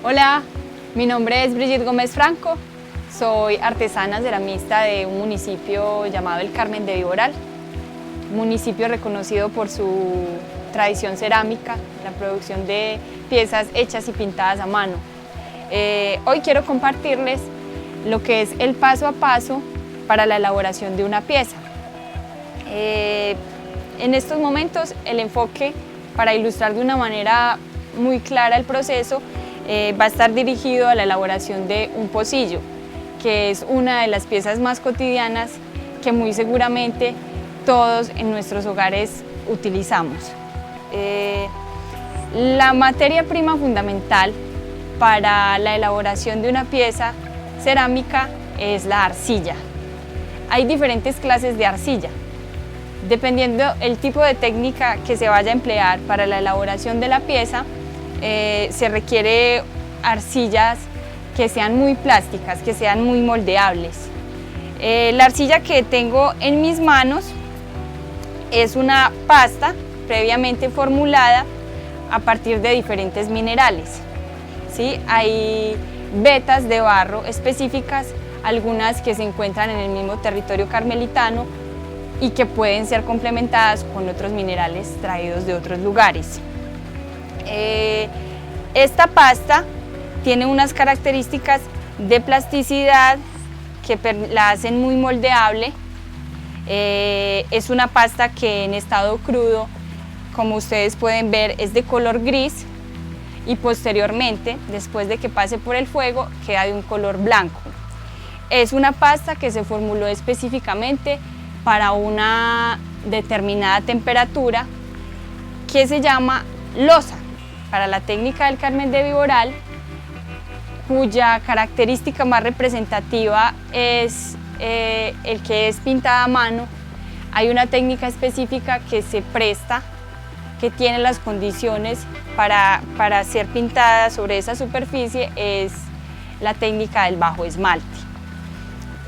Hola, mi nombre es Brigitte Gómez Franco, soy artesana ceramista de un municipio llamado El Carmen de Viboral, municipio reconocido por su tradición cerámica, la producción de piezas hechas y pintadas a mano. Hoy quiero compartirles lo que es el paso a paso para la elaboración de una pieza. En estos momentos el enfoque, para ilustrar de una manera muy clara el proceso, va a estar dirigido a la elaboración de un pocillo, que es una de las piezas más cotidianas que muy seguramente todos en nuestros hogares utilizamos. La materia prima fundamental para la elaboración de una pieza cerámica es la arcilla. Hay diferentes clases de arcilla. Dependiendo el tipo de técnica que se vaya a emplear para la elaboración de la pieza, se requiere arcillas que sean muy plásticas, que sean muy moldeables. La arcilla que tengo en mis manos es una pasta previamente formulada a partir de diferentes minerales. ¿Sí? Hay vetas de barro específicas, algunas que se encuentran en el mismo territorio carmelitano y que pueden ser complementadas con otros minerales traídos de otros lugares. Esta pasta tiene unas características de plasticidad que la hacen muy moldeable. Es una pasta que en estado crudo, como ustedes pueden ver, es de color gris y posteriormente, después de que pase por el fuego, queda de un color blanco. Es una pasta que se formuló específicamente para una determinada temperatura que se llama loza, para la técnica del Carmen de Viboral, cuya característica más representativa es el que es pintada a mano. Hay una técnica específica que se presta, que tiene las condiciones para ser pintada sobre esa superficie, es la técnica del bajo esmalte,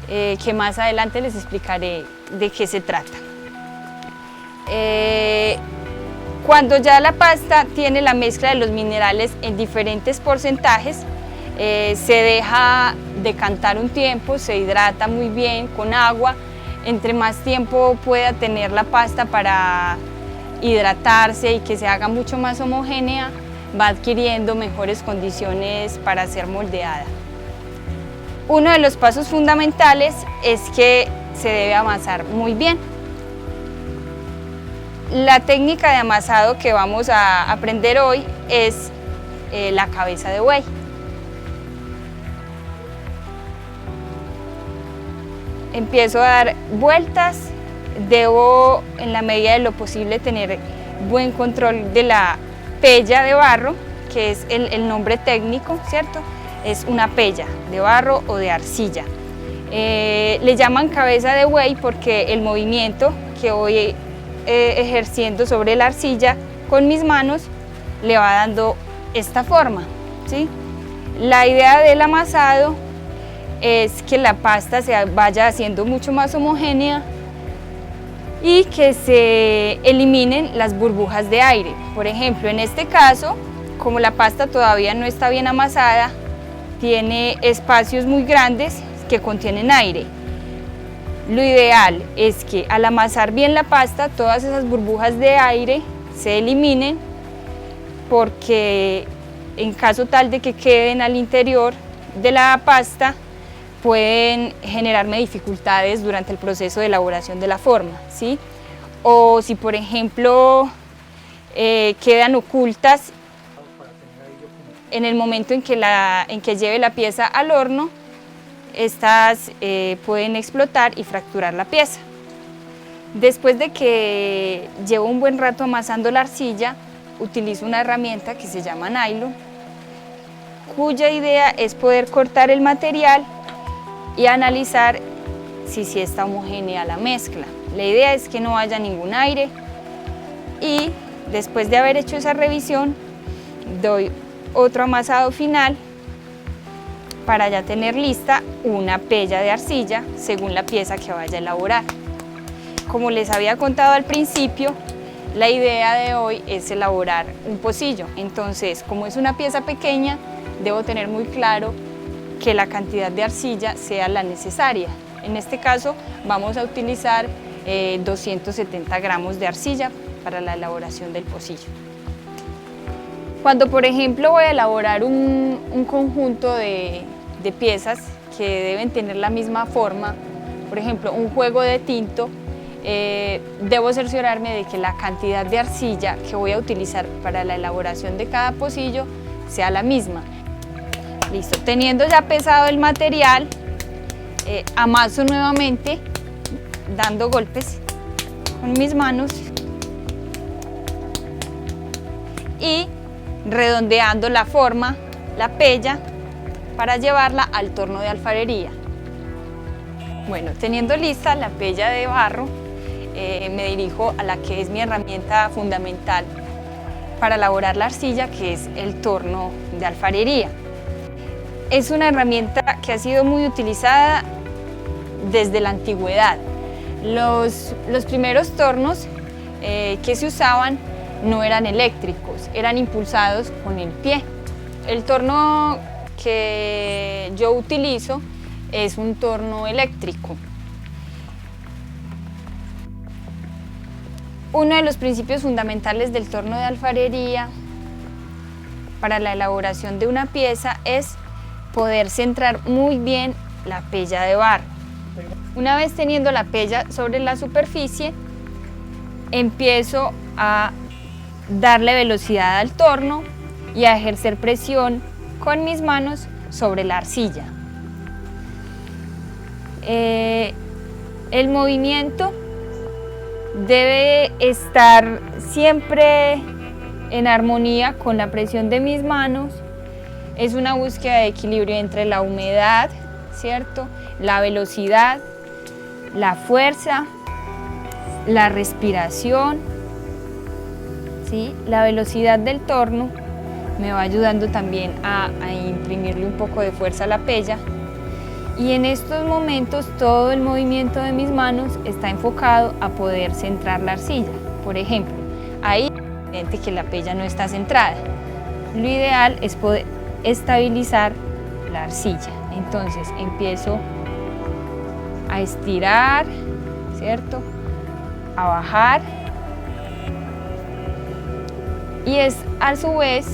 que más adelante les explicaré de qué se trata. Cuando ya la pasta tiene la mezcla de los minerales en diferentes porcentajes, se deja decantar un tiempo, se hidrata muy bien con agua. Entre más tiempo pueda tener la pasta para hidratarse y que se haga mucho más homogénea, va adquiriendo mejores condiciones para ser moldeada. Uno de los pasos fundamentales es que se debe amasar muy bien. La técnica de amasado que vamos a aprender hoy es la cabeza de buey. Empiezo a dar vueltas, debo en la medida de lo posible tener buen control de la pella de barro, que es el nombre técnico, ¿cierto? Es una pella de barro o de arcilla. Le llaman cabeza de buey porque el movimiento que voy ejerciendo sobre la arcilla con mis manos le va dando esta forma, ¿sí? La idea del amasado es que la pasta se vaya haciendo mucho más homogénea y que se eliminen las burbujas de aire. Por ejemplo, en este caso, como la pasta todavía no está bien amasada, tiene espacios muy grandes que contienen aire. Lo ideal es que al amasar bien la pasta, todas esas burbujas de aire se eliminen, porque en caso tal de que queden al interior de la pasta, pueden generarme dificultades durante el proceso de elaboración de la forma, ¿sí? O si, por ejemplo, quedan ocultas en el momento en que lleve la pieza al horno, estas pueden explotar y fracturar la pieza. Después de que llevo un buen rato amasando la arcilla, utilizo una herramienta que se llama nylon, cuya idea es poder cortar el material y analizar si está homogénea la mezcla. La idea es que no haya ningún aire y después de haber hecho esa revisión, doy otro amasado final para ya tener lista una pella de arcilla según la pieza que vaya a elaborar. Como les había contado al principio, la idea de hoy es elaborar un pocillo. Entonces, como es una pieza pequeña, debo tener muy claro que la cantidad de arcilla sea la necesaria. En este caso vamos a utilizar 270 gramos de arcilla para la elaboración del pocillo. Cuando por ejemplo voy a elaborar un conjunto de piezas que deben tener la misma forma, por ejemplo un juego de tinto, debo cerciorarme de que la cantidad de arcilla que voy a utilizar para la elaboración de cada pocillo sea la misma. Listo, teniendo ya pesado el material, amaso nuevamente dando golpes con mis manos y redondeando la forma, la pella, para llevarla al torno de alfarería. Bueno, teniendo lista la pella de barro, me dirijo a la que es mi herramienta fundamental para elaborar la arcilla, que es el torno de alfarería. Es una herramienta que ha sido muy utilizada desde la antigüedad. Los primeros tornos que se usaban no eran eléctricos, eran impulsados con el pie. El torno que yo utilizo es un torno eléctrico. Uno de los principios fundamentales del torno de alfarería para la elaboración de una pieza es poder centrar muy bien la pella de barro. Una vez teniendo la pella sobre la superficie, empiezo a darle velocidad al torno y a ejercer presión con mis manos sobre la arcilla. El movimiento debe estar siempre en armonía con la presión de mis manos. Es una búsqueda de equilibrio entre la humedad, ¿cierto?, la velocidad, la fuerza, la respiración, ¿sí? La velocidad del torno me va ayudando también a imprimirle un poco de fuerza a la pella, y en estos momentos todo el movimiento de mis manos está enfocado a poder centrar la arcilla. Por ejemplo, ahí es evidente que la pella no está centrada. Lo ideal es poder estabilizar la arcilla. Entonces empiezo a estirar, ¿cierto?, a bajar, y es a su vez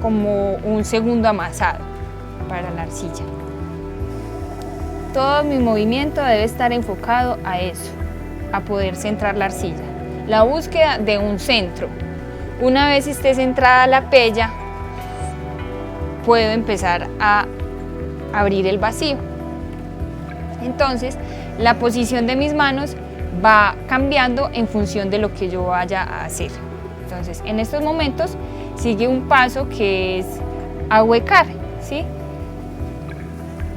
como un segundo amasado para la arcilla. Todo mi movimiento debe estar enfocado a eso, a poder centrar la arcilla. La búsqueda de un centro. Una vez esté centrada la pella, puedo empezar a abrir el vacío. Entonces, la posición de mis manos va cambiando en función de lo que yo vaya a hacer. Entonces, en estos momentos sigue un paso que es ahuecar, ¿sí?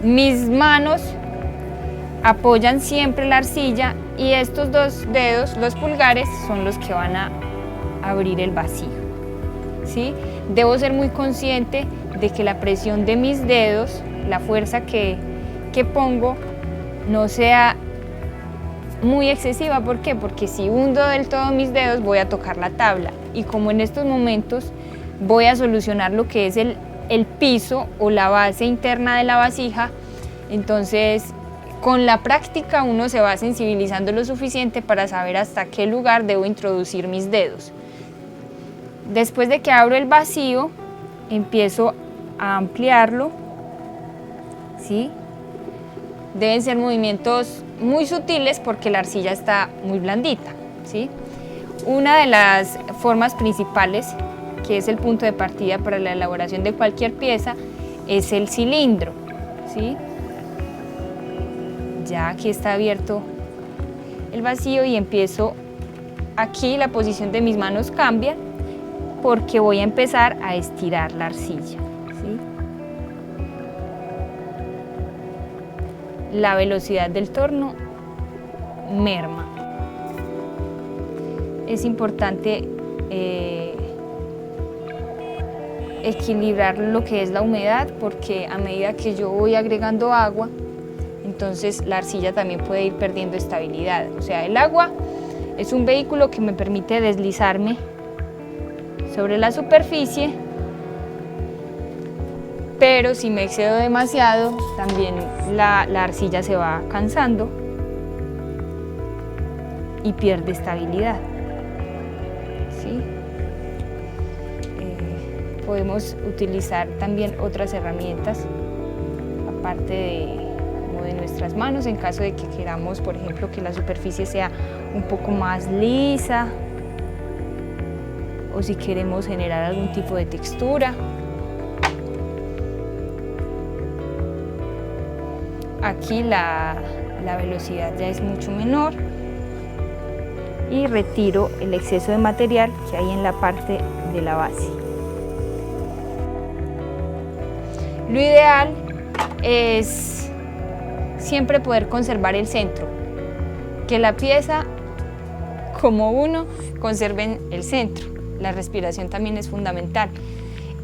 Mis manos apoyan siempre la arcilla y estos dos dedos, los pulgares, son los que van a abrir el vacío, ¿sí? Debo ser muy consciente de que la presión de mis dedos, la fuerza que pongo, no sea muy excesiva. ¿Por qué? Porque si hundo del todo mis dedos voy a tocar la tabla, y como en estos momentos voy a solucionar lo que es el piso o la base interna de la vasija, entonces con la práctica uno se va sensibilizando lo suficiente para saber hasta qué lugar debo introducir mis dedos. Después de que abro el vacío, empiezo a ampliarlo, ¿sí? Deben ser movimientos muy sutiles porque la arcilla está muy blandita, ¿sí? Una de las formas principales, que es el punto de partida para la elaboración de cualquier pieza, es el cilindro, ¿sí? Ya aquí está abierto el vacío y empiezo, aquí la posición de mis manos cambia porque voy a empezar a estirar la arcilla, ¿sí? La velocidad del torno merma. Es importante equilibrar lo que es la humedad, porque a medida que yo voy agregando agua, entonces la arcilla también puede ir perdiendo estabilidad. O sea, el agua es un vehículo que me permite deslizarme sobre la superficie pero si me excedo demasiado, también la arcilla se va cansando y pierde estabilidad. ¿Sí? Podemos utilizar también otras herramientas, aparte de nuestras manos, en caso de que queramos, por ejemplo, que la superficie sea un poco más lisa, o si queremos generar algún tipo de textura. Aquí la velocidad ya es mucho menor y retiro el exceso de material que hay en la parte de la base. Lo ideal es siempre poder conservar el centro, que la pieza como uno conserve el centro. La respiración también es fundamental.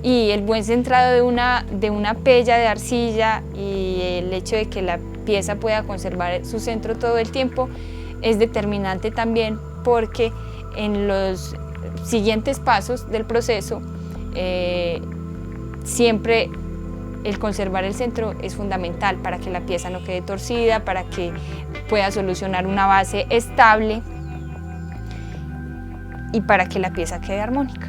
Y el buen centrado de una pella de arcilla y el hecho de que la pieza pueda conservar su centro todo el tiempo es determinante también, porque en los siguientes pasos del proceso siempre el conservar el centro es fundamental para que la pieza no quede torcida, para que pueda solucionar una base estable y para que la pieza quede armónica.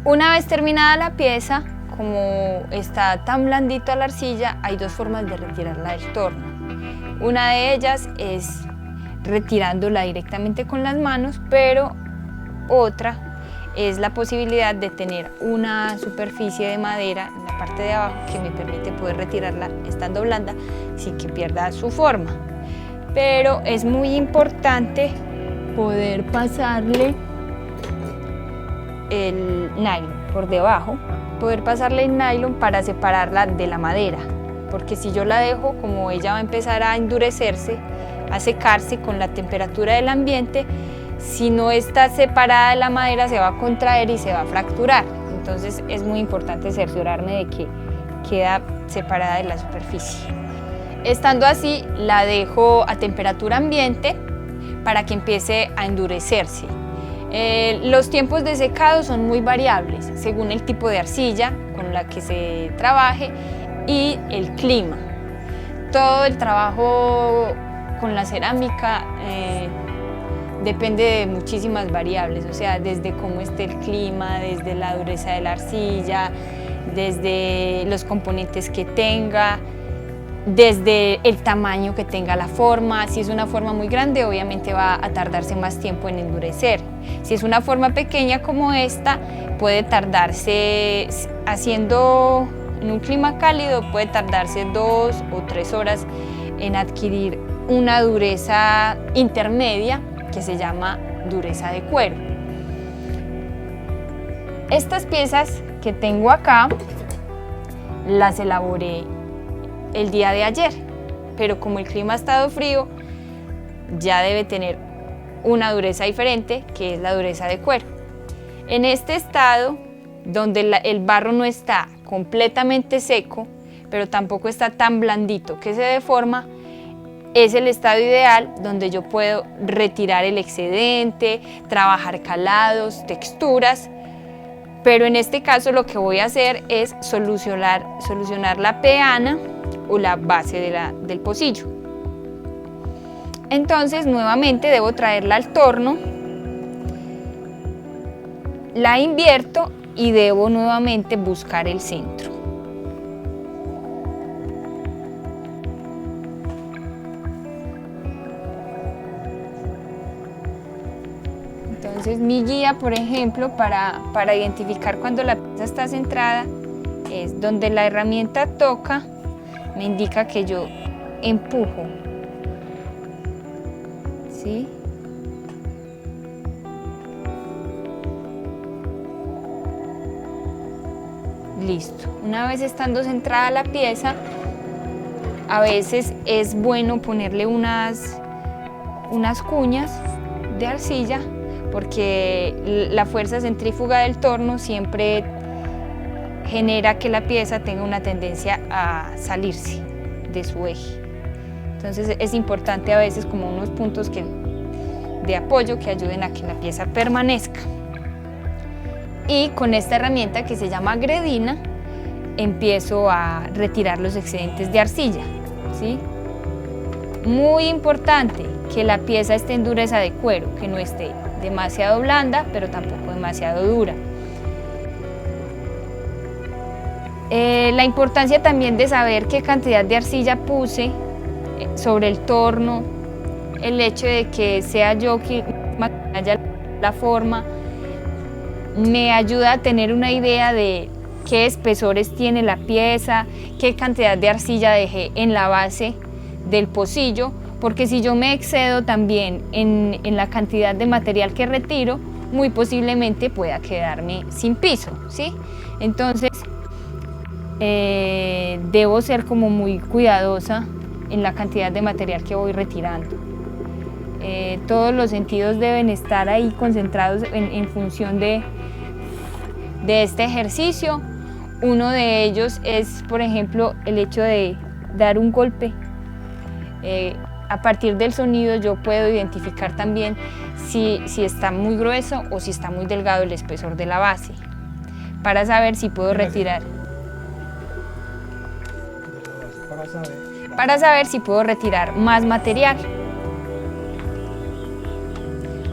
Una vez terminada la pieza, como está tan blandito la arcilla, hay dos formas de retirarla del torno. Una de ellas es retirándola directamente con las manos, pero otra es la posibilidad de tener una superficie de madera en la parte de abajo que me permite poder retirarla estando blanda sin que pierda su forma. Pero es muy importante poder pasarle el nylon por debajo, poder pasarle el nylon para separarla de la madera, porque si yo la dejo, como ella va a empezar a endurecerse, a secarse con la temperatura del ambiente, si no está separada de la madera se va a contraer y se va a fracturar. Entonces es muy importante cerciorarme de que queda separada de la superficie. Estando así, la dejo a temperatura ambiente para que empiece a endurecerse. Los tiempos de secado son muy variables según el tipo de arcilla con la que se trabaje y el clima. Todo el trabajo con la cerámica depende de muchísimas variables, o sea, desde cómo esté el clima, desde la dureza de la arcilla, desde los componentes que tenga, desde el tamaño que tenga la forma. Si es una forma muy grande, obviamente va a tardarse más tiempo en endurecer. Si es una forma pequeña como esta, puede tardarse, haciendo en un clima cálido, puede tardarse 2 o 3 horas en adquirir una dureza intermedia que se llama dureza de cuero. Estas piezas que tengo acá las elaboré el día de ayer, pero como el clima ha estado frío, ya debe tener una dureza diferente, que es la dureza de cuero. En este estado, donde el barro no está completamente seco, pero tampoco está tan blandito que se deforma, es el estado ideal donde yo puedo retirar el excedente, trabajar calados, texturas, pero en este caso lo que voy a hacer es solucionar la peana o la base del pocillo. Entonces nuevamente debo traerla al torno, la invierto y debo nuevamente buscar el centro. Entonces mi guía, por ejemplo, para identificar cuando la pieza está centrada, es donde la herramienta toca, me indica que yo empujo, ¿sí? Listo. Una vez estando centrada la pieza, a veces es bueno ponerle unas cuñas de arcilla, porque la fuerza centrífuga del torno siempre genera que la pieza tenga una tendencia a salirse de su eje. Entonces es importante a veces como unos puntos de apoyo que ayuden a que la pieza permanezca. Y con esta herramienta que se llama gredina, empiezo a retirar los excedentes de arcilla, ¿sí? Muy importante que la pieza esté en dureza de cuero, que no esté demasiado blanda, pero tampoco demasiado dura. La importancia también de saber qué cantidad de arcilla puse sobre el torno, el hecho de que sea yo quien haya la forma, me ayuda a tener una idea de qué espesores tiene la pieza, qué cantidad de arcilla dejé en la base del pocillo, porque si yo me excedo también en la cantidad de material que retiro, muy posiblemente pueda quedarme sin piso, ¿sí? Entonces, debo ser como muy cuidadosa en la cantidad de material que voy retirando. Todos los sentidos deben estar ahí concentrados en función de este ejercicio. Uno de ellos es, por ejemplo, el hecho de dar un golpe. A partir del sonido yo puedo identificar también si está muy grueso o si está muy delgado el espesor de la base, para saber si puedo retirar. Para saber si puedo retirar más material.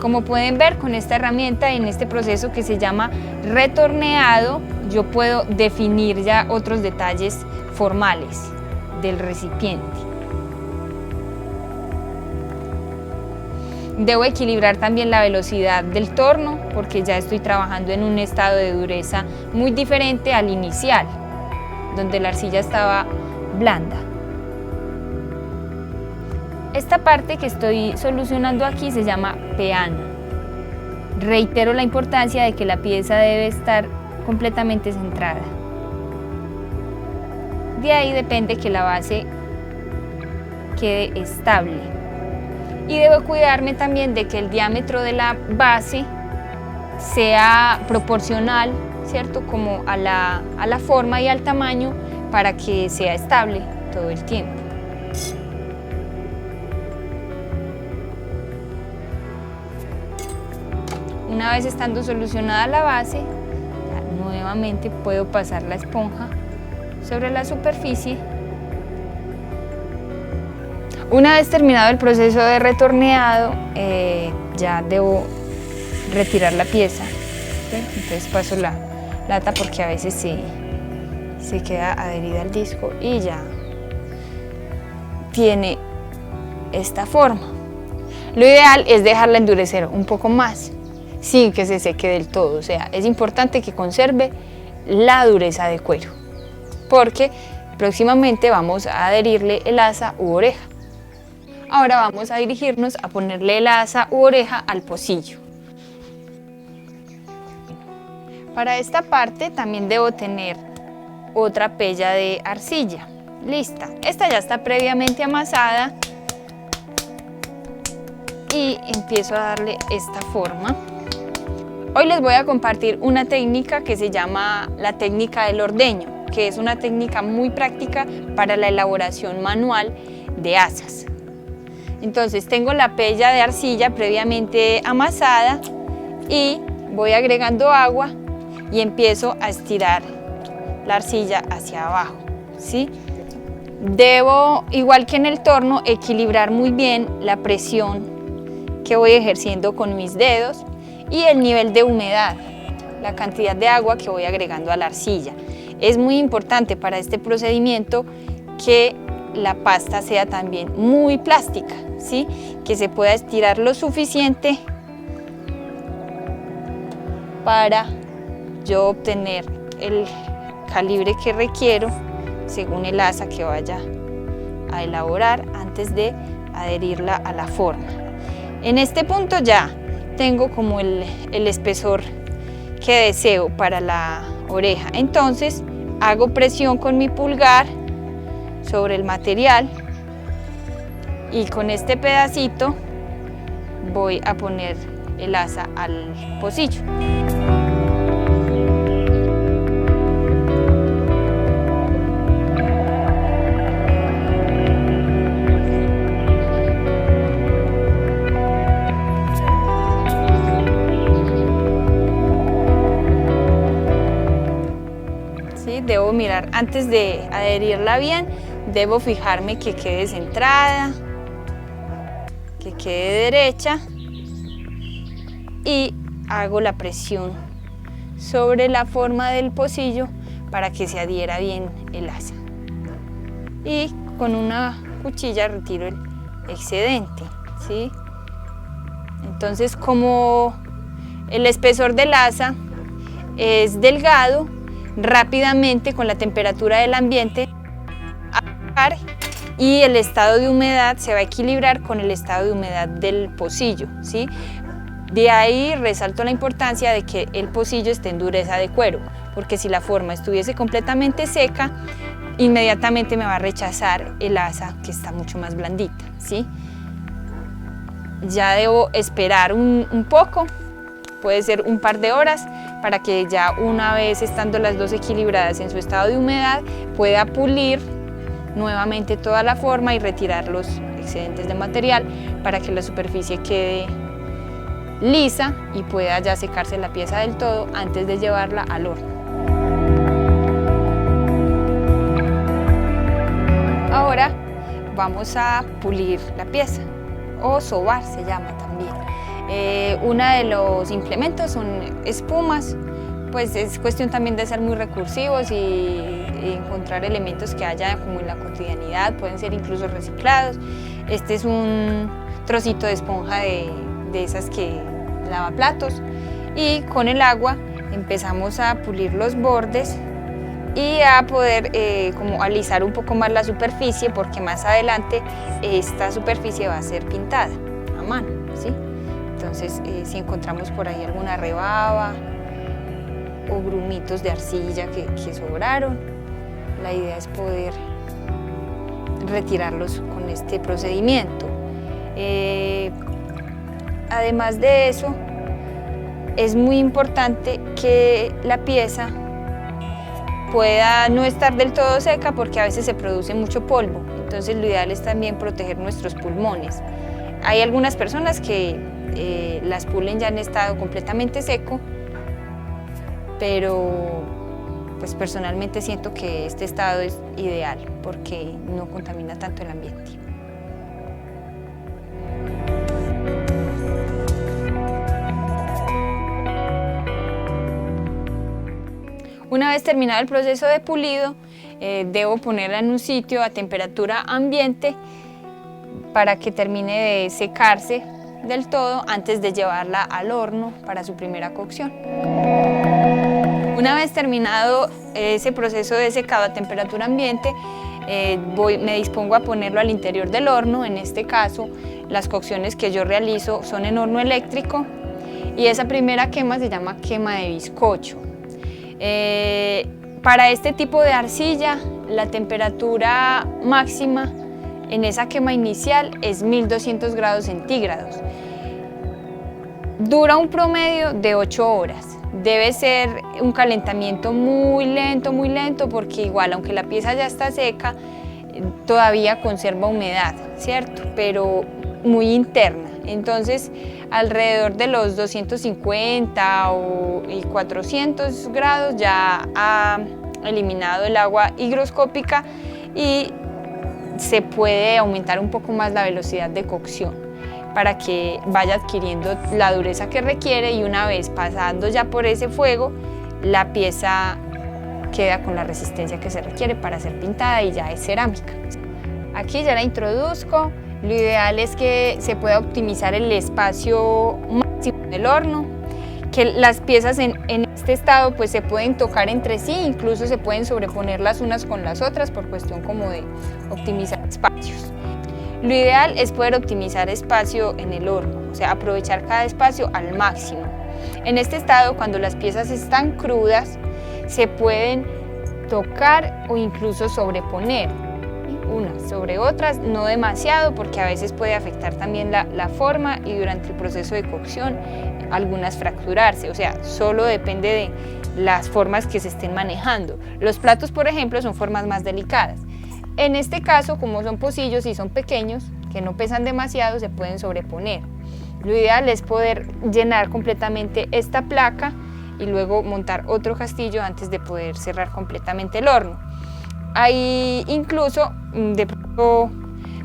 Como pueden ver, con esta herramienta, en este proceso que se llama retorneado, yo puedo definir ya otros detalles formales del recipiente. Debo equilibrar también la velocidad del torno, porque ya estoy trabajando en un estado de dureza muy diferente al inicial, donde la arcilla estaba blanda. Esta parte que estoy solucionando aquí se llama peana. Reitero la importancia de que la pieza debe estar completamente centrada. De ahí depende que la base quede estable. Y debo cuidarme también de que el diámetro de la base sea proporcional, ¿cierto? Como a la forma y al tamaño, para que sea estable todo el tiempo. Una vez estando solucionada la base, nuevamente puedo pasar la esponja sobre la superficie. Una vez terminado el proceso de retorneado, ya debo retirar la pieza, ¿sí? Entonces paso la lata porque a veces se queda adherida al disco y ya tiene esta forma. Lo ideal es dejarla endurecer un poco más, sin que se seque del todo. O sea, es importante que conserve la dureza de cuero, porque próximamente vamos a adherirle el asa u oreja. Ahora vamos a dirigirnos a ponerle el asa u oreja al pocillo. Para esta parte también debo tener otra pella de arcilla lista. Esta ya está previamente amasada y empiezo a darle esta forma. Hoy les voy a compartir una técnica que se llama la técnica del ordeño, que es una técnica muy práctica para la elaboración manual de asas. Entonces tengo la pella de arcilla previamente amasada y voy agregando agua y empiezo a estirar la arcilla hacia abajo, ¿sí? Debo, igual que en el torno, equilibrar muy bien la presión que voy ejerciendo con mis dedos y el nivel de humedad, la cantidad de agua que voy agregando a la arcilla. Es muy importante para este procedimiento que la pasta sea también muy plástica, ¿sí? Que se pueda estirar lo suficiente para yo obtener el calibre que requiero según el asa que vaya a elaborar antes de adherirla a la forma. En este punto ya tengo como el espesor que deseo para la oreja. Entonces hago presión con mi pulgar sobre el material y con este pedacito voy a poner el asa al pocillo. Debo mirar mirar, antes de adherirla bien, debo fijarme que quede centrada, que quede derecha, y hago la presión sobre la forma del pocillo para que se adhiera bien el asa. Y con una cuchilla retiro el excedente, ¿sí? Entonces, como el espesor del asa es delgado, rápidamente con la temperatura del ambiente y el estado de humedad se va a equilibrar con el estado de humedad del pocillo, ¿sí? De ahí resalto la importancia de que el pocillo esté en dureza de cuero, porque si la forma estuviese completamente seca, inmediatamente me va a rechazar el asa, que está mucho más blandita, ¿sí? Ya debo esperar un poco, puede ser un par de horas, para que ya una vez estando las dos equilibradas en su estado de humedad, pueda pulir nuevamente toda la forma y retirar los excedentes de material para que la superficie quede lisa y pueda ya secarse la pieza del todo antes de llevarla al horno. Ahora vamos a pulir la pieza, o sobar se llama también. Uno de los implementos son espumas, pues es cuestión también de ser muy recursivos y encontrar elementos que haya como en la cotidianidad, pueden ser incluso reciclados. Este es un trocito de esponja de esas que lava platos, y con el agua empezamos a pulir los bordes y a poder como alisar un poco más la superficie, porque más adelante esta superficie va a ser pintada a mano, ¿sí? Entonces si encontramos por ahí alguna rebaba o grumitos de arcilla que sobraron, la idea es poder retirarlos con este procedimiento. Además de eso, es muy importante que la pieza pueda no estar del todo seca, porque a veces se produce mucho polvo, entonces lo ideal es también proteger nuestros pulmones. Hay algunas personas que las pulen ya en estado completamente seco, pero pues personalmente siento que este estado es ideal porque no contamina tanto el ambiente. Una vez terminado el proceso de pulido, debo ponerla en un sitio a temperatura ambiente para que termine de secarse del todo antes de llevarla al horno para su primera cocción. Una vez terminado ese proceso de secado a temperatura ambiente, me dispongo a ponerlo al interior del horno. En este caso, las cocciones que yo realizo son en horno eléctrico, y esa primera quema se llama quema de bizcocho. Para este tipo de arcilla, la temperatura máxima en esa quema inicial es 1200 grados centígrados. Dura un promedio de 8 horas. Debe ser un calentamiento muy lento, porque igual, aunque la pieza ya está seca, todavía conserva humedad, ¿cierto? Pero muy interna. Entonces, alrededor de los 250 y 400 grados ya ha eliminado el agua higroscópica y se puede aumentar un poco más la velocidad de cocción para que vaya adquiriendo la dureza que requiere, y una vez pasando ya por ese fuego, la pieza queda con la resistencia que se requiere para ser pintada y ya es cerámica. Aquí ya la introduzco. Lo ideal es que se pueda optimizar el espacio máximo del horno, que las piezas en este estado pues se pueden tocar entre sí, incluso se pueden sobreponer las unas con las otras por cuestión como de optimizar espacios. Lo ideal es poder optimizar espacio en el horno, o sea, aprovechar cada espacio al máximo. En este estado, cuando las piezas están crudas, se pueden tocar o incluso sobreponer unas sobre otras, no demasiado, porque a veces puede afectar también la forma, y durante el proceso de cocción algunas fracturarse, o sea, solo depende de las formas que se estén manejando. Los platos, por ejemplo, son formas más delicadas. En este caso, como son pocillos y son pequeños, que no pesan demasiado, se pueden sobreponer. Lo ideal es poder llenar completamente esta placa y luego montar otro castillo antes de poder cerrar completamente el horno. Hay incluso de pronto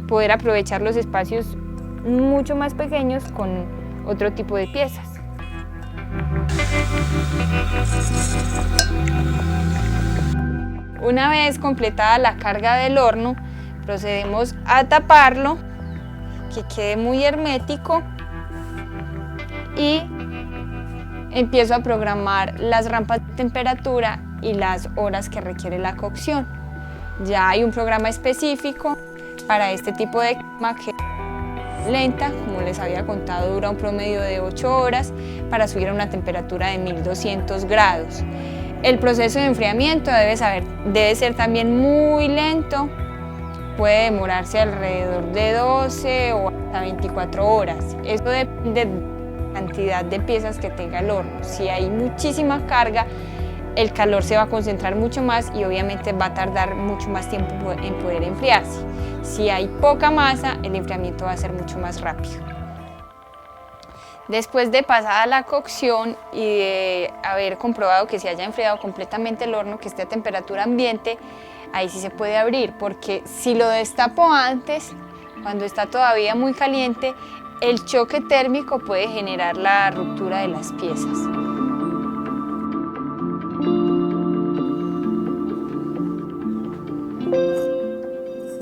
poder aprovechar los espacios mucho más pequeños con otro tipo de piezas. Una vez completada la carga del horno, procedemos a taparlo, que quede muy hermético, y empiezo a programar las rampas de temperatura y las horas que requiere la cocción. Ya hay un programa específico para este tipo de quema que es lenta, como les había contado, dura un promedio de 8 horas para subir a una temperatura de 1200 grados. El proceso de enfriamiento debe ser también muy lento, puede demorarse alrededor de 12 o hasta 24 horas. Eso depende de la cantidad de piezas que tenga el horno. Si hay muchísima carga, el calor se va a concentrar mucho más y obviamente va a tardar mucho más tiempo en poder enfriarse. Si hay poca masa, el enfriamiento va a ser mucho más rápido. Después de pasada la cocción y de haber comprobado que se haya enfriado completamente el horno, que esté a temperatura ambiente, ahí sí se puede abrir, porque si lo destapo antes, cuando está todavía muy caliente, el choque térmico puede generar la ruptura de las piezas.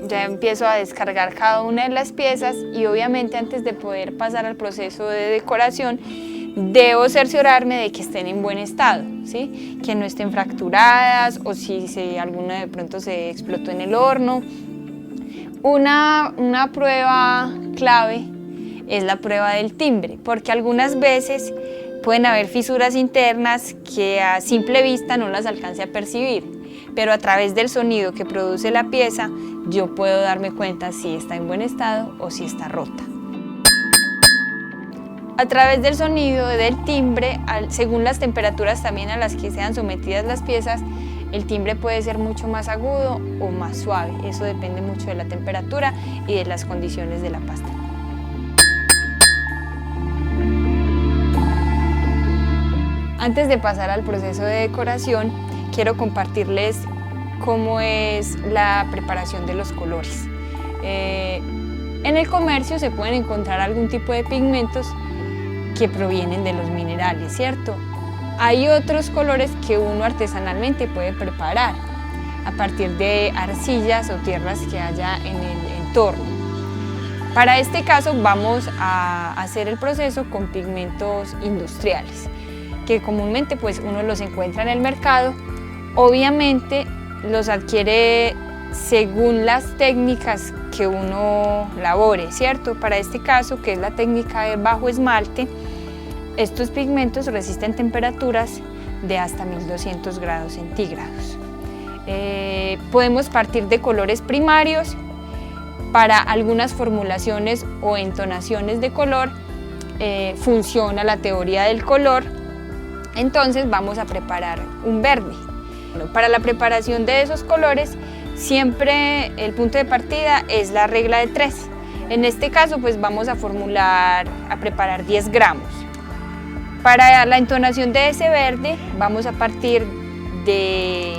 Ya empiezo a descargar cada una de las piezas y obviamente antes de poder pasar al proceso de decoración debo cerciorarme de que estén en buen estado, ¿sí? Que no estén fracturadas o si alguna de pronto se explotó en el horno. Una prueba clave es la prueba del timbre, porque algunas veces pueden haber fisuras internas que a simple vista no las alcance a percibir, pero a través del sonido que produce la pieza yo puedo darme cuenta si está en buen estado o si está rota. A través del sonido, del timbre, según las temperaturas también a las que sean sometidas las piezas, el timbre puede ser mucho más agudo o más suave. Eso depende mucho de la temperatura y de las condiciones de la pasta. Antes de pasar al proceso de decoración, quiero compartirles cómo es la preparación de los colores. En el comercio se pueden encontrar algún tipo de pigmentos que provienen de los minerales, ¿cierto? Hay otros colores que uno artesanalmente puede preparar a partir de arcillas o tierras que haya en el entorno. Para este caso vamos a hacer el proceso con pigmentos industriales, que comúnmente pues uno los encuentra en el mercado. Obviamente los adquiere según las técnicas que uno labore, ¿cierto? Para este caso, que es la técnica de bajo esmalte, estos pigmentos resisten temperaturas de hasta 1200 grados centígrados. Podemos partir de colores primarios. Para algunas formulaciones o entonaciones de color funciona la teoría del color. Entonces vamos a preparar un verde. Bueno, para la preparación de esos colores siempre el punto de partida es la regla de 3. En este caso pues vamos a preparar 10 gramos. Para la entonación de ese verde vamos a partir de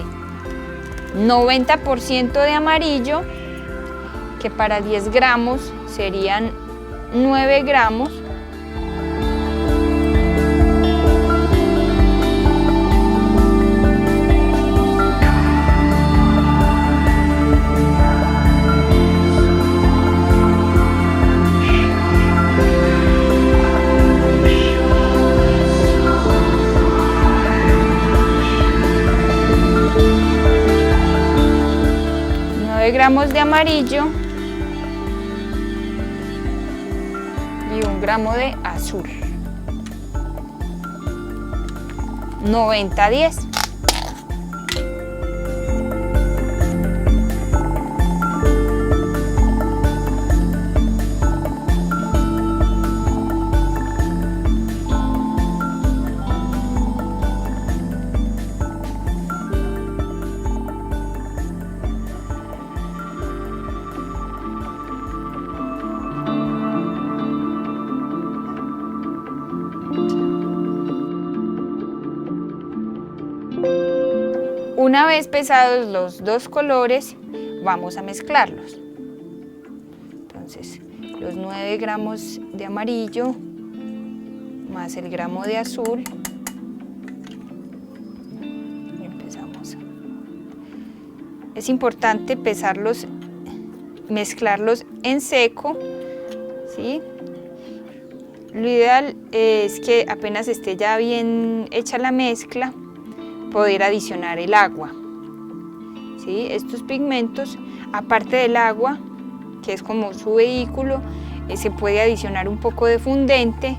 90% de amarillo, que para 10 gramos serían 9 gramos. Gramos de amarillo y 1 gramo de azul. 90-10. Una vez pesados los dos colores, vamos a mezclarlos. Entonces, los 9 gramos de amarillo más el gramo de azul. Y empezamos. Es importante pesarlos, mezclarlos en seco, ¿sí? Lo ideal es que apenas esté ya bien hecha la mezcla, poder adicionar el agua, ¿sí? Estos pigmentos, aparte del agua, que es como su vehículo, se puede adicionar un poco de fundente,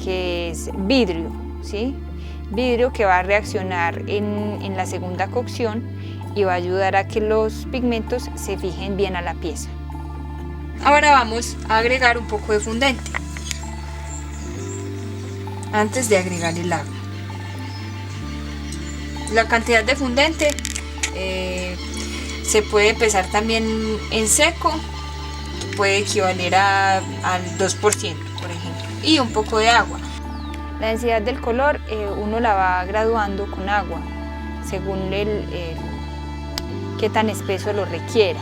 que es vidrio, ¿sí? Vidrio que va a reaccionar en la segunda cocción y va a ayudar a que los pigmentos se fijen bien a la pieza. Ahora vamos a agregar un poco de fundente antes de agregar el agua. La cantidad de fundente se puede pesar también en seco, puede equivaler al 2%, por ejemplo, y un poco de agua. La densidad del color uno la va graduando con agua, según qué tan espeso lo requiera.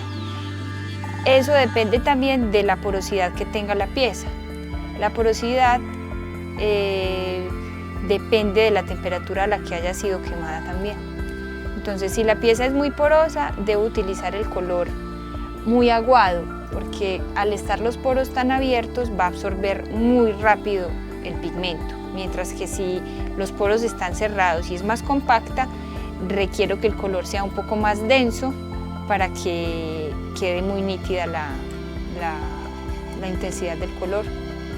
Eso depende también de la porosidad que tenga la pieza. La porosidad depende de la temperatura a la que haya sido quemada también. Entonces, si la pieza es muy porosa, debo utilizar el color muy aguado, porque al estar los poros tan abiertos va a absorber muy rápido el pigmento, mientras que si los poros están cerrados y es más compacta, requiero que el color sea un poco más denso para que quede muy nítida la intensidad del color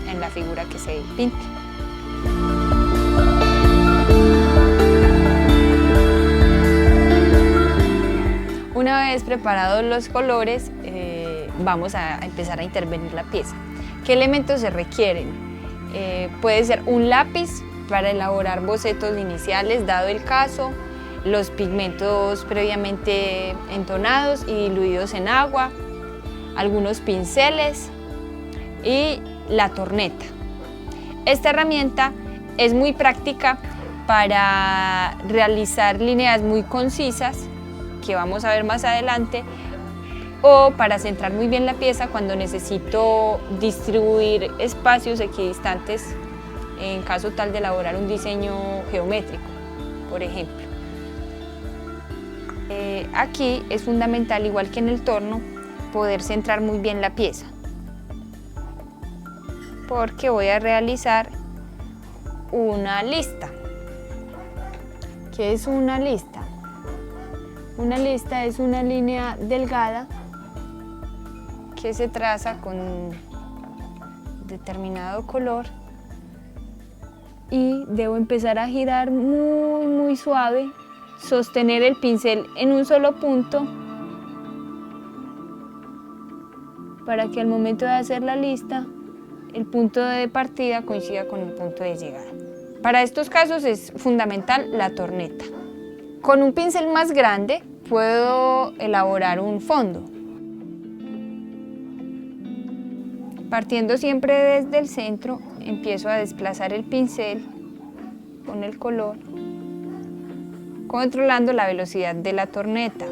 en la figura que se pinte. Una vez preparados los colores, vamos a empezar a intervenir la pieza. ¿Qué elementos se requieren? Puede ser un lápiz para elaborar bocetos iniciales, dado el caso, los pigmentos previamente entonados y diluidos en agua, algunos pinceles y la torneta. Esta herramienta es muy práctica para realizar líneas muy concisas, que vamos a ver más adelante, o para centrar muy bien la pieza cuando necesito distribuir espacios equidistantes en caso tal de elaborar un diseño geométrico, por ejemplo. Aquí es fundamental, igual que en el torno, poder centrar muy bien la pieza, porque voy a realizar una lista. ¿Qué es una lista? Una lista es una línea delgada que se traza con determinado color y debo empezar a girar muy suave, sostener el pincel en un solo punto para que al momento de hacer la lista el punto de partida coincida con el punto de llegada. Para estos casos es fundamental la torneta. Con un pincel más grande puedo elaborar un fondo. Partiendo siempre desde el centro, empiezo a desplazar el pincel con el color, controlando la velocidad de la torneta.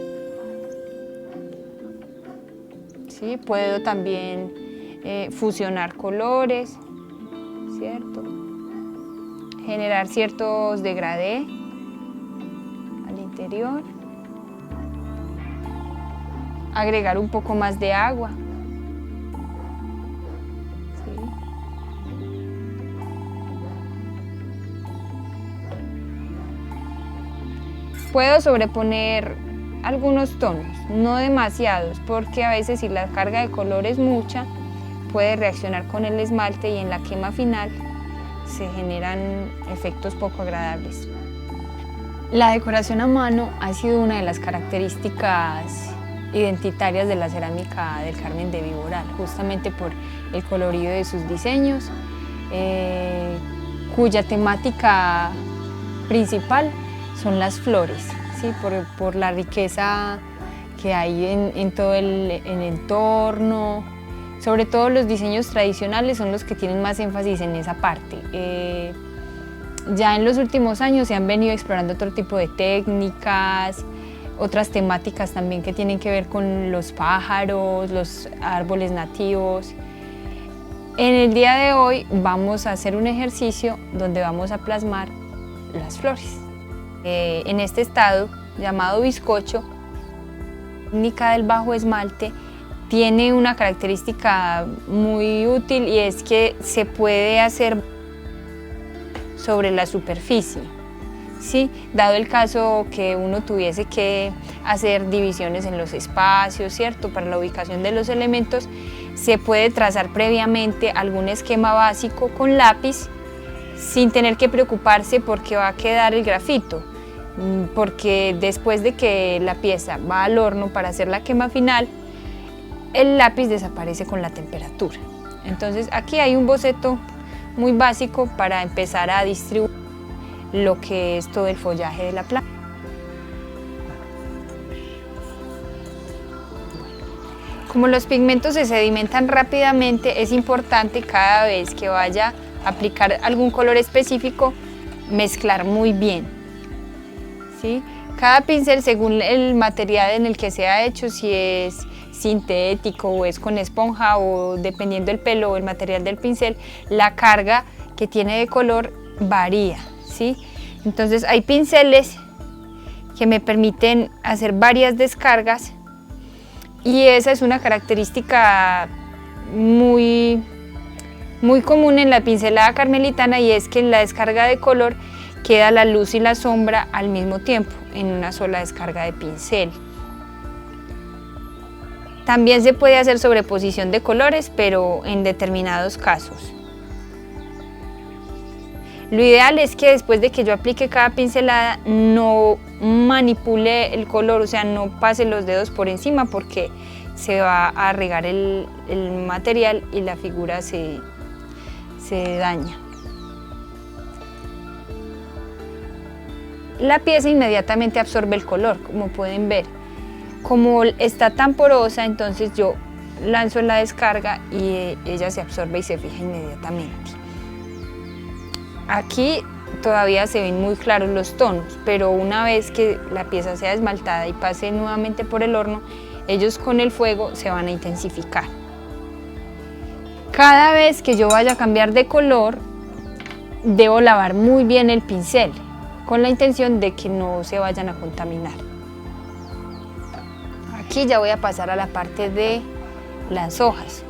¿Sí? Puedo también fusionar colores, ¿cierto? Generar ciertos degradés al interior, agregar un poco más de agua. Puedo sobreponer algunos tonos, no demasiados, porque a veces si la carga de color es mucha, puede reaccionar con el esmalte y en la quema final se generan efectos poco agradables. La decoración a mano ha sido una de las características identitarias de la cerámica del Carmen de Viboral, justamente por el colorido de sus diseños, cuya temática principal son las flores, ¿sí? por la riqueza que hay en todo el entorno. Sobre todo los diseños tradicionales son los que tienen más énfasis en esa parte. Ya en los últimos años se han venido explorando otro tipo de técnicas, otras temáticas también que tienen que ver con los pájaros, los árboles nativos. En el día de hoy vamos a hacer un ejercicio donde vamos a plasmar las flores. En este estado llamado bizcocho, la técnica del bajo esmalte tiene una característica muy útil y es que se puede hacer sobre la superficie. Sí, dado el caso que uno tuviese que hacer divisiones en los espacios, ¿cierto? Para la ubicación de los elementos, se puede trazar previamente algún esquema básico con lápiz sin tener que preocuparse porque va a quedar el grafito, porque después de que la pieza va al horno para hacer la quema final, el lápiz desaparece con la temperatura. Entonces aquí hay un boceto muy básico para empezar a distribuir lo que es todo el follaje de la planta. Como los pigmentos se sedimentan rápidamente, es importante cada vez que vaya a aplicar algún color específico, mezclar muy bien, ¿sí? Cada pincel, según el material en el que se ha hecho, si es sintético o es con esponja o dependiendo del pelo o el material del pincel, la carga que tiene de color varía, ¿sí? Entonces hay pinceles que me permiten hacer varias descargas y esa es una característica muy común en la pincelada carmelitana, y es que en la descarga de color queda la luz y la sombra al mismo tiempo en una sola descarga de pincel. También se puede hacer sobreposición de colores, pero en determinados casos. Lo ideal es que después de que yo aplique cada pincelada no manipule el color, o sea, no pase los dedos por encima porque se va a regar el material y la figura se daña. La pieza inmediatamente absorbe el color, como pueden ver. Como está tan porosa, entonces yo lanzo la descarga y ella se absorbe y se fija inmediatamente. Aquí todavía se ven muy claros los tonos, pero una vez que la pieza sea esmaltada y pase nuevamente por el horno, ellos con el fuego se van a intensificar. Cada vez que yo vaya a cambiar de color, debo lavar muy bien el pincel, con la intención de que no se vayan a contaminar. Aquí ya voy a pasar a la parte de las hojas.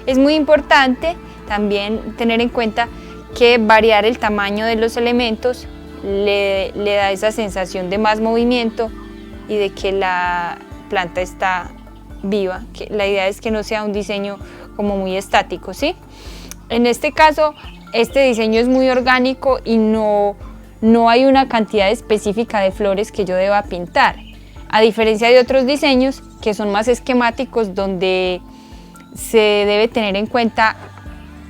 Es muy importante también tener en cuenta que variar el tamaño de los elementos le da esa sensación de más movimiento y de que la planta está viva. Que la idea es que no sea un diseño como muy estático, ¿sí? En este caso, este diseño es muy orgánico y no hay una cantidad específica de flores que yo deba pintar, a diferencia de otros diseños que son más esquemáticos, donde se debe tener en cuenta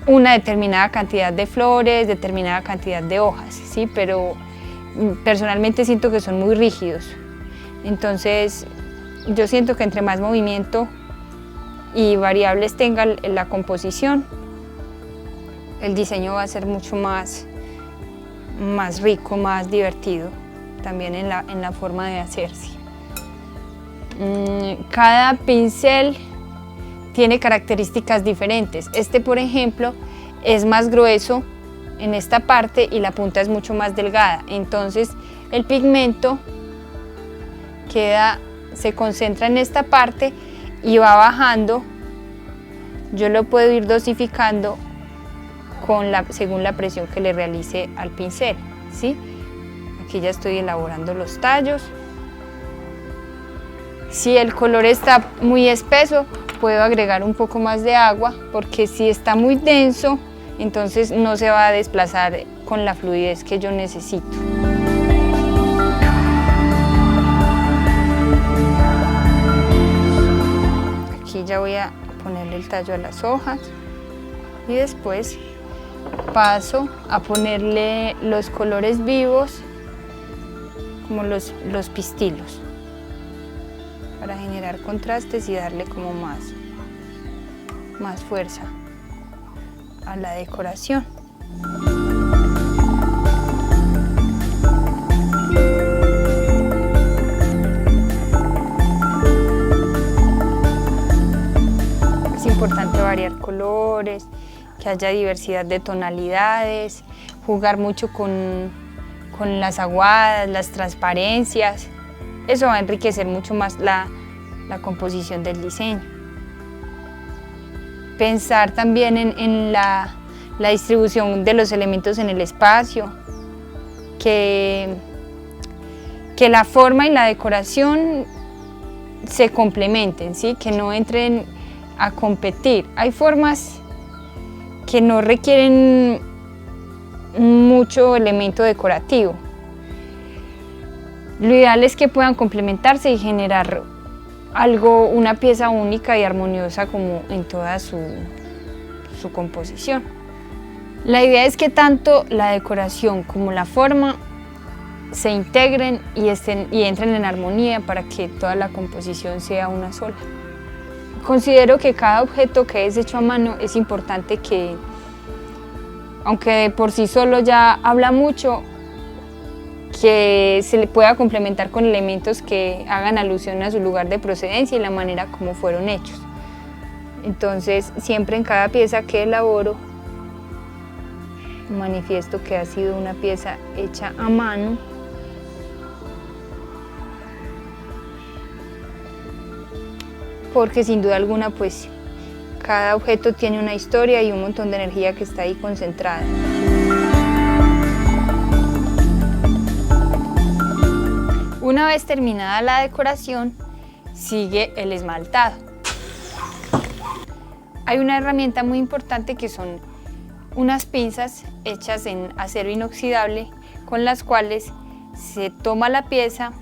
una determinada cantidad de flores, determinada cantidad de hojas, ¿sí? Pero personalmente siento que son muy rígidos. Entonces yo siento que entre más movimiento y variables tenga la composición, el diseño va a ser mucho más rico, más divertido también en la forma de hacerse. Cada pincel tiene características diferentes. Este, por ejemplo, es más grueso en esta parte y la punta es mucho más delgada. Entonces el pigmento se concentra en esta parte y va bajando. Yo lo puedo ir dosificando según la presión que le realice al pincel, ¿sí? Aquí ya estoy elaborando los tallos. Si el color está muy espeso, puedo agregar un poco más de agua, porque si está muy denso, entonces no se va a desplazar con la fluidez que yo necesito. Aquí ya voy a ponerle el tallo a las hojas y después paso a ponerle los colores vivos, como los pistilos, para generar contrastes y darle como más fuerza a la decoración. importante variar colores, que haya diversidad de tonalidades, jugar mucho con las aguadas, las transparencias. Eso va a enriquecer mucho más la composición del diseño. Pensar también en la distribución de los elementos en el espacio, que la forma y la decoración se complementen, ¿sí? Que no entren a competir. Hay formas que no requieren mucho elemento decorativo. Lo ideal es que puedan complementarse y generar una pieza única y armoniosa como en toda su composición. La idea es que tanto la decoración como la forma se integren y entren en armonía para que toda la composición sea una sola. Considero que cada objeto que es hecho a mano es importante que, aunque de por sí solo ya habla mucho, que se le pueda complementar con elementos que hagan alusión a su lugar de procedencia y la manera como fueron hechos. Entonces, siempre en cada pieza que elaboro, manifiesto que ha sido una pieza hecha a mano, porque sin duda alguna pues cada objeto tiene una historia y un montón de energía que está ahí concentrada. Una vez terminada la decoración, sigue el esmaltado. Hay una herramienta muy importante que son unas pinzas hechas en acero inoxidable con las cuales se toma la pieza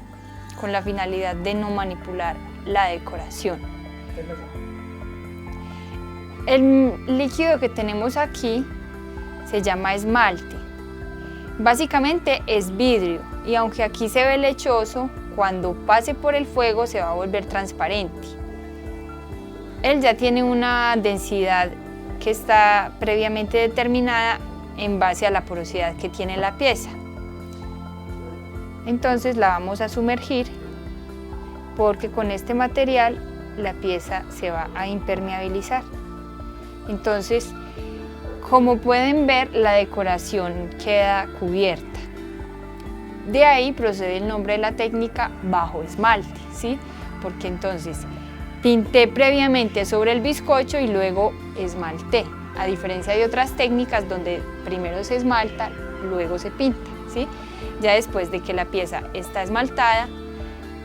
con la finalidad de no manipular la decoración. El líquido que tenemos aquí se llama esmalte. Básicamente es vidrio y aunque aquí se ve lechoso, cuando pase por el fuego se va a volver transparente. Él ya tiene una densidad que está previamente determinada en base a la porosidad que tiene la pieza. Entonces la vamos a sumergir porque con este material la pieza se va a impermeabilizar. Entonces, como pueden ver, la decoración queda cubierta. De ahí procede el nombre de la técnica bajo esmalte, ¿sí? Porque entonces pinté previamente sobre el bizcocho y luego esmalté, a diferencia de otras técnicas donde primero se esmalta, luego se pinta, ¿sí? Ya después de que la pieza está esmaltada,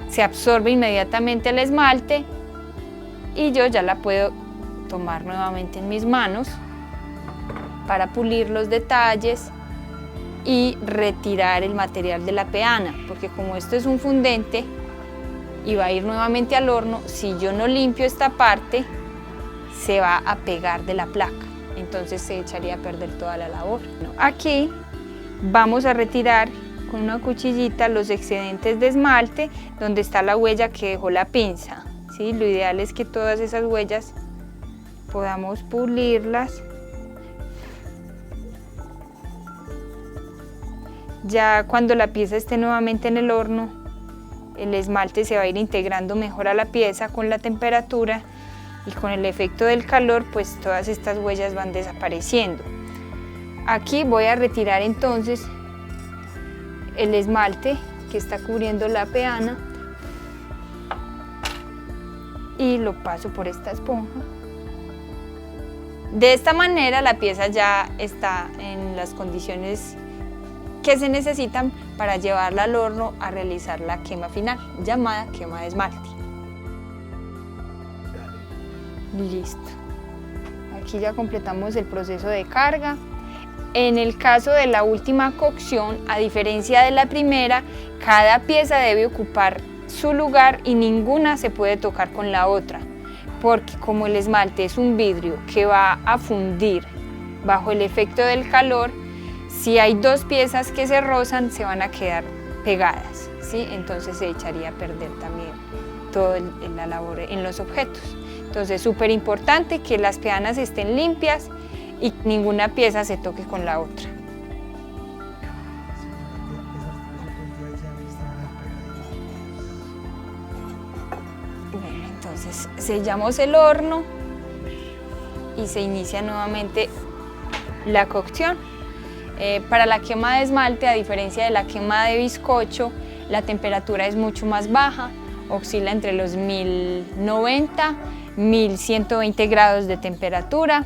se absorbe inmediatamente el esmalte y yo ya la puedo tomar nuevamente en mis manos para pulir los detalles y retirar el material de la peana, porque como esto es un fundente y va a ir nuevamente al horno, si yo no limpio esta parte, se va a pegar de la placa, entonces se echaría a perder toda la labor. Aquí vamos a retirar con una cuchillita los excedentes de esmalte donde está la huella que dejó la pinza, ¿sí? Lo ideal es que todas esas huellas podamos pulirlas. Ya cuando la pieza esté nuevamente en el horno, el esmalte se va a ir integrando mejor a la pieza con la temperatura y con el efecto del calor, pues todas estas huellas van desapareciendo. Aquí voy a retirar entonces el esmalte que está cubriendo la peana y lo paso por esta esponja. De esta manera la pieza ya está en las condiciones que se necesitan para llevarla al horno a realizar la quema final, llamada quema de esmalte. Listo. Aquí ya completamos el proceso de carga. En el caso de la última cocción, a diferencia de la primera, cada pieza debe ocupar su lugar y ninguna se puede tocar con la otra, porque como el esmalte es un vidrio que va a fundir bajo el efecto del calor, si hay dos piezas que se rozan, se van a quedar pegadas, ¿sí? Entonces se echaría a perder también toda la labor en los objetos. Entonces, súper importante que las peanas estén limpias y ninguna pieza se toque con la otra. Bueno, entonces sellamos el horno y se inicia nuevamente la cocción. Para la quema de esmalte, a diferencia de la quema de bizcocho, la temperatura es mucho más baja, oscila entre los 1090 y 1120 grados de temperatura,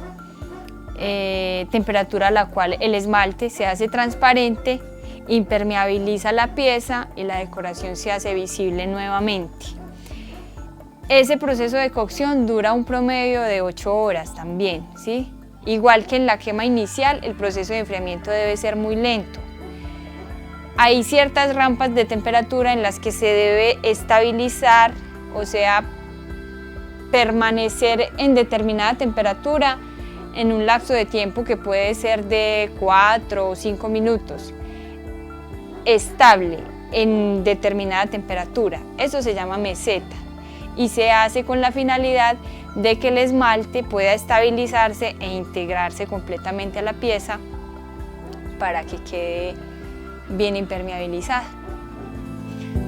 temperatura a la cual el esmalte se hace transparente, impermeabiliza la pieza y la decoración se hace visible nuevamente. Ese proceso de cocción dura un promedio de 8 horas también, ¿sí? Igual que en la quema inicial, el proceso de enfriamiento debe ser muy lento. Hay ciertas rampas de temperatura en las que se debe estabilizar, o sea, permanecer en determinada temperatura en un lapso de tiempo que puede ser de 4 o 5 minutos, estable en determinada temperatura. Eso se llama meseta y se hace con la finalidad de que el esmalte pueda estabilizarse e integrarse completamente a la pieza para que quede bien impermeabilizada.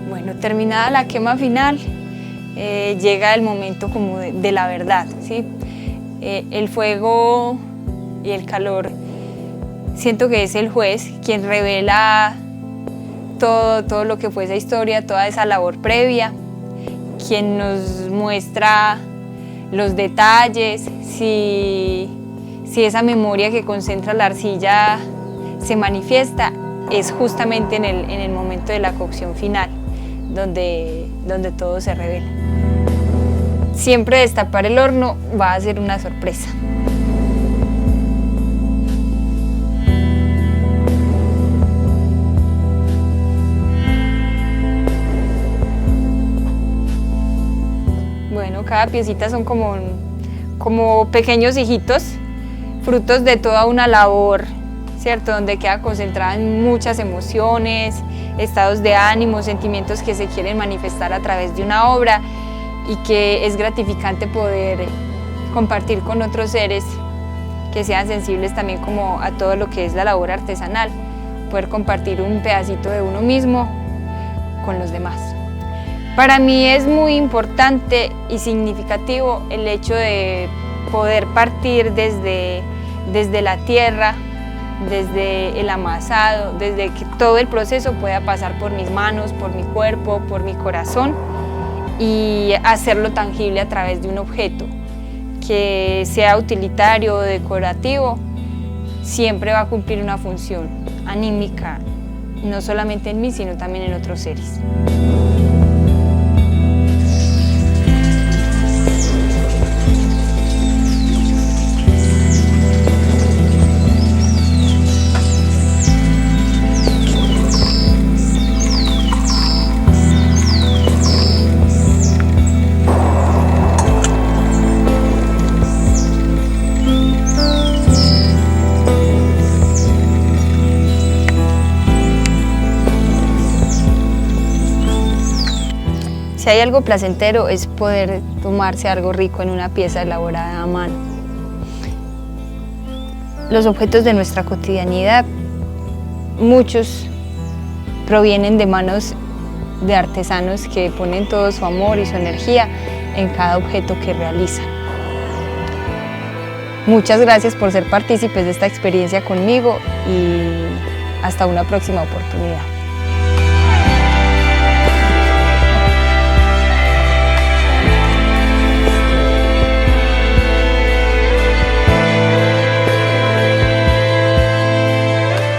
Bueno, terminada la quema final, llega el momento como de la verdad, ¿sí? El fuego y el calor, siento que es el juez quien revela todo lo que fue esa historia, toda esa labor previa, quien nos muestra los detalles, si esa memoria que concentra la arcilla se manifiesta, es justamente en el momento de la cocción final, donde todo se revela. Siempre destapar el horno va a ser una sorpresa. Bueno, cada piecita son como pequeños hijitos, frutos de toda una labor, ¿cierto? Donde queda concentrada muchas emociones, estados de ánimo, sentimientos que se quieren manifestar a través de una obra y que es gratificante poder compartir con otros seres que sean sensibles también como a todo lo que es la labor artesanal, poder compartir un pedacito de uno mismo con los demás. Para mí es muy importante y significativo el hecho de poder partir desde la tierra, desde el amasado, desde que todo el proceso pueda pasar por mis manos, por mi cuerpo, por mi corazón y hacerlo tangible a través de un objeto que sea utilitario o decorativo, siempre va a cumplir una función anímica, no solamente en mí, sino también en otros seres. Si hay algo placentero es poder tomarse algo rico en una pieza elaborada a mano. Los objetos de nuestra cotidianidad, muchos provienen de manos de artesanos que ponen todo su amor y su energía en cada objeto que realizan. Muchas gracias por ser partícipes de esta experiencia conmigo y hasta una próxima oportunidad.